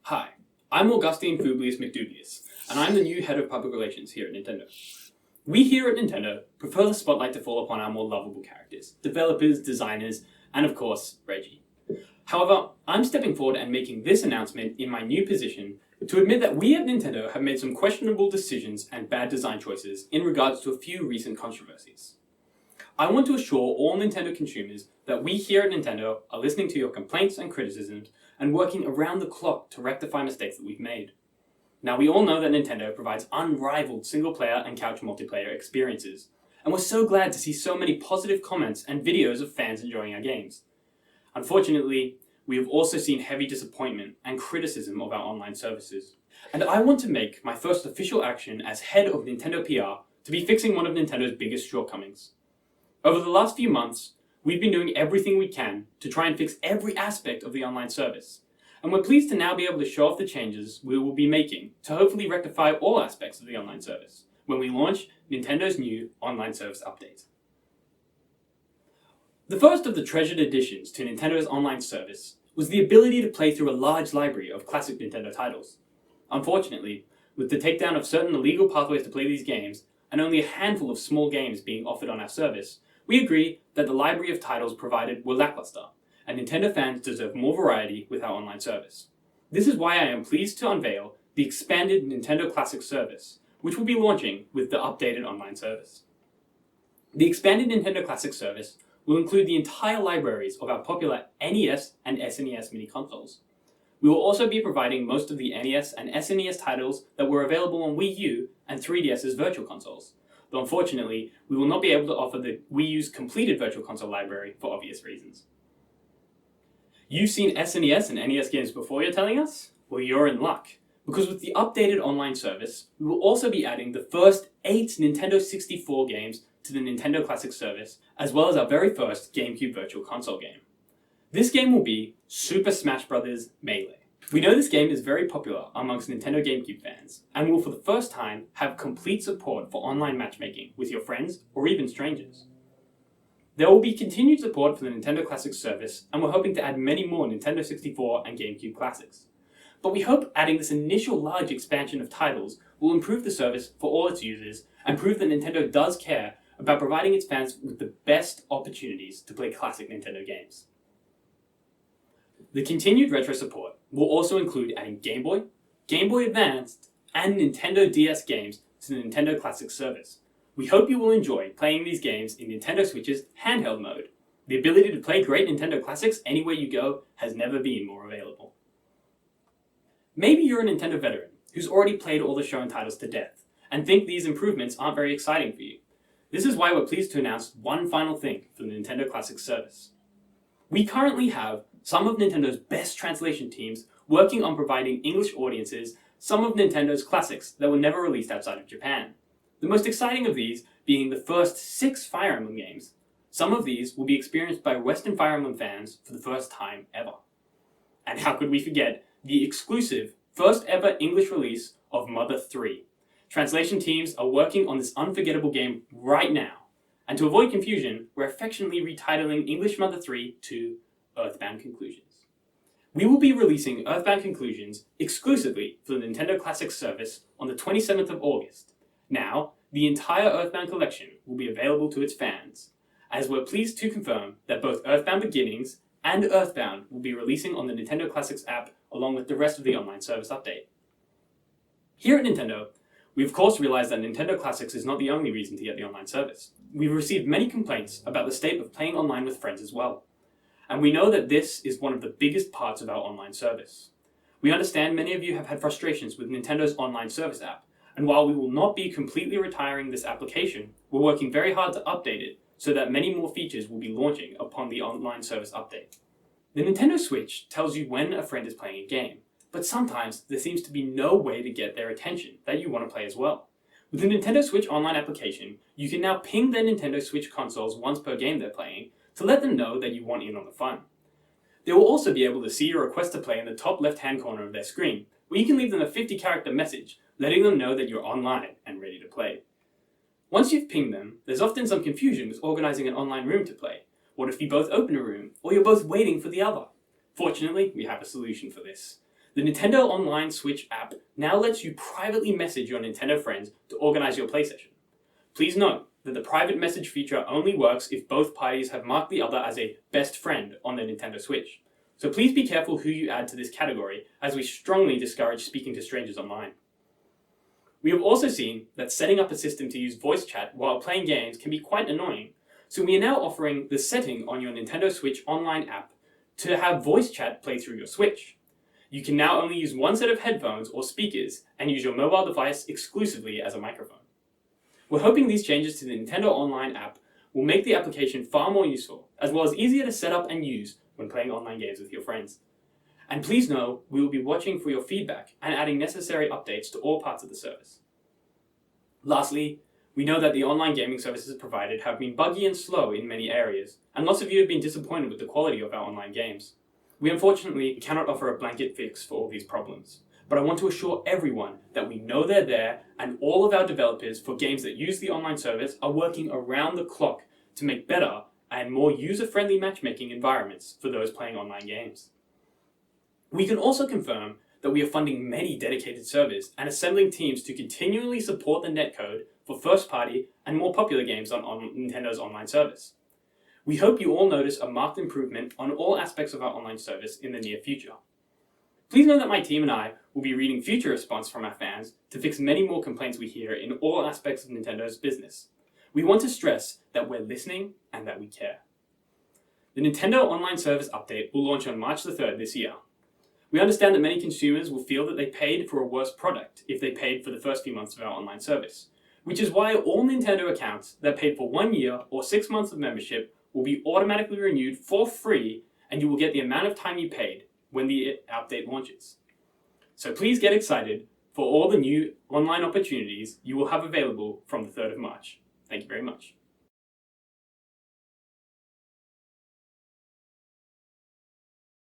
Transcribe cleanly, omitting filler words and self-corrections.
Hi, I'm Augustine Publius McDouglius, and I'm the new head of public relations here at Nintendo. We here at Nintendo prefer the spotlight to fall upon our more lovable characters, developers, designers, and of course, Reggie. However, I'm stepping forward and making this announcement in my new position to admit that we at Nintendo have made some questionable decisions and bad design choices in regards to a few recent controversies. I want to assure all Nintendo consumers that we here at Nintendo are listening to your complaints and criticisms and working around the clock to rectify mistakes that we've made. Now, we all know that Nintendo provides unrivaled single-player and couch multiplayer experiences, and we're so glad to see so many positive comments and videos of fans enjoying our games. Unfortunately, we have also seen heavy disappointment and criticism of our online services. And I want to make my first official action as head of Nintendo PR to be fixing one of Nintendo's biggest shortcomings. Over the last few months, we've been doing everything we can to try and fix every aspect of the online service, and we're pleased to now be able to show off the changes we will be making to hopefully rectify all aspects of the online service when we launch Nintendo's new online service update. The first of the treasured additions to Nintendo's online service was the ability to play through a large library of classic Nintendo titles. Unfortunately, with the takedown of certain illegal pathways to play these games, and only a handful of small games being offered on our service, we agree that the library of titles provided were lackluster, and Nintendo fans deserve more variety with our online service. This is why I am pleased to unveil the expanded Nintendo Classic service, which will be launching with the updated online service. The expanded Nintendo Classic service will include the entire libraries of our popular NES and SNES mini consoles. We will also be providing most of the NES and SNES titles that were available on Wii U and 3DS's Virtual Consoles, though unfortunately, we will not be able to offer the Wii U's completed Virtual Console library for obvious reasons. You've seen SNES and NES games before, you're telling us? Well, you're in luck, because with the updated online service, we will also be adding the first 8 Nintendo 64 games to the Nintendo Classic service, as well as our very first GameCube Virtual Console game. This game will be Super Smash Bros. Melee. We know this game is very popular amongst Nintendo GameCube fans, and will for the first time have complete support for online matchmaking with your friends or even strangers. There will be continued support for the Nintendo Classic service, and we're hoping to add many more Nintendo 64 and GameCube classics. But we hope adding this initial large expansion of titles will improve the service for all its users and prove that Nintendo does care about providing its fans with the best opportunities to play classic Nintendo games. The continued retro support will also include adding Game Boy, Game Boy Advanced, and Nintendo DS games to the Nintendo Classic service. We hope you will enjoy playing these games in Nintendo Switch's handheld mode. The ability to play great Nintendo classics anywhere you go has never been more available. Maybe you're a Nintendo veteran who's already played all the shown titles to death and think these improvements aren't very exciting for you. This is why we're pleased to announce one final thing for the Nintendo Classic service. We currently have some of Nintendo's best translation teams working on providing English audiences some of Nintendo's classics that were never released outside of Japan. The most exciting of these being the first 6 Fire Emblem games. Some of these will be experienced by Western Fire Emblem fans for the first time ever. And how could we forget the exclusive first ever English release of Mother 3. Translation teams are working on this unforgettable game right now, and to avoid confusion, we're affectionately retitling English Mother 3 to Earthbound Conclusions. We will be releasing Earthbound Conclusions exclusively for the Nintendo Classic service on the 27th of August. Now, the entire Earthbound collection will be available to its fans, as we're pleased to confirm that both Earthbound Beginnings and Earthbound will be releasing on the Nintendo Classics app along with the rest of the online service update. Here at Nintendo, we of course realize that Nintendo Classics is not the only reason to get the online service. We've received many complaints about the state of playing online with friends as well. And we know that this is one of the biggest parts of our online service. We understand many of you have had frustrations with Nintendo's online service app, and while we will not be completely retiring this application, we're working very hard to update it so that many more features will be launching upon the online service update. The Nintendo Switch tells you when a friend is playing a game, but sometimes there seems to be no way to get their attention that you want to play as well. With the Nintendo Switch online application, you can now ping their Nintendo Switch consoles once per game they're playing to let them know that you want in on the fun. They will also be able to see your request to play in the top left-hand corner of their screen, where you can leave them a 50-character message letting them know that you're online and ready to play. Once you've pinged them, there's often some confusion with organizing an online room to play. What if you both open a room, or you're both waiting for the other? Fortunately, we have a solution for this. The Nintendo Online Switch app now lets you privately message your Nintendo friends to organize your play session. Please note that the private message feature only works if both parties have marked the other as a best friend on the Nintendo Switch. So please be careful who you add to this category, as we strongly discourage speaking to strangers online. We have also seen that setting up a system to use voice chat while playing games can be quite annoying, so we are now offering the setting on your Nintendo Switch Online app to have voice chat play through your Switch. You can now only use one set of headphones or speakers and use your mobile device exclusively as a microphone. We're hoping these changes to the Nintendo Online app will make the application far more useful, as well as easier to set up and use when playing online games with your friends. And please know we will be watching for your feedback and adding necessary updates to all parts of the service. Lastly, we know that the online gaming services provided have been buggy and slow in many areas, and lots of you have been disappointed with the quality of our online games. We unfortunately cannot offer a blanket fix for all these problems, but I want to assure everyone that we know they're there, and all of our developers for games that use the online service are working around the clock to make better and more user-friendly matchmaking environments for those playing online games. We can also confirm that we are funding many dedicated servers and assembling teams to continually support the netcode for first-party and more popular games on Nintendo's online service. We hope you all notice a marked improvement on all aspects of our online service in the near future. Please know that my team and I will be reading future response from our fans to fix many more complaints we hear in all aspects of Nintendo's business. We want to stress that we're listening and that we care. The Nintendo Online Service update will launch on March the 3rd this year. We understand that many consumers will feel that they paid for a worse product if they paid for the first few months of our online service, which is why all Nintendo accounts that paid for 1 year or 6 months of membership will be automatically renewed for free, and you will get the amount of time you paid when the update launches. So please get excited for all the new online opportunities you will have available from the 3rd of March. Thank you very much.